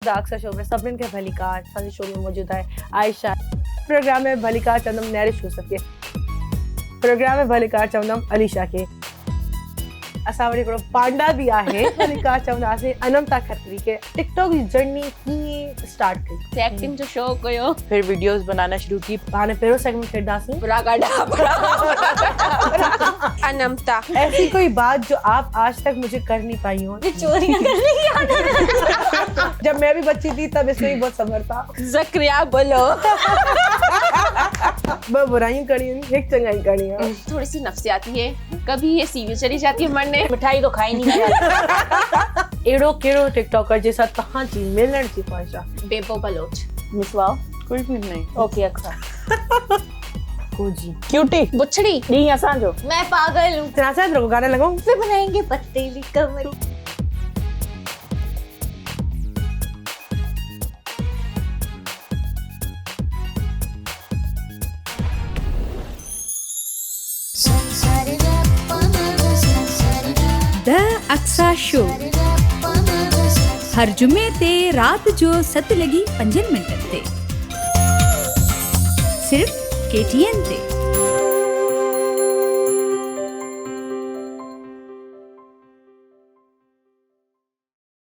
The अक्सर show में सभिनीनि खे भली कार। असांजे शो में मौजूद आहे आयशा। प्रोग्राम में भली कार चवंदमि नैरिश यूसुफ खे। प्रोग्राम में भली कार चवंदमि अलीशा खे। असां वटि हिकिड़ो पांडा बि आहे, भली कार चवंदासीं अनंता खत्री खे। टिकटॉक जी जर्नी कीअं स्टार्ट कई? एक्टिंग जो शौक हुयो, फिर वीडियोस बनाना शुरू की। हाणे पहिरियों सेगमेंट खेॾंदासीं अनंता। ऐसी कोई बात जो आप आज तक मुझे कर नहीं पाई हो। चोरियां करनी। जब मैं भी बच्ची थी तब इसमें भी बहुत सब्र था। ज़करिया बोलो। ब बुराइयां करी हैं, एक चंगाई करी है। थोड़ी सी नफ्सियाती है, कभी ये सीरियल चली जाती है मन में। मिठाई तो खाई नहीं एड़ो केड़ो टिकटॉकर जैसा तहां जी मिलण जी ख्वाहिश आहे? बेबो बलोच। मिसवाओ कोई भी नहीं। ओके अक्सा कोजी क्यूटी बुछड़ी। दी असांजो। मैं पागल हूँ। तेरा साथ रखो गाना लगाऊं। फिर बनाएंगे पतली कमर। द अक्सा शो हर जुमे ते रात जो 7:05 ते सिर्फ KTN ते।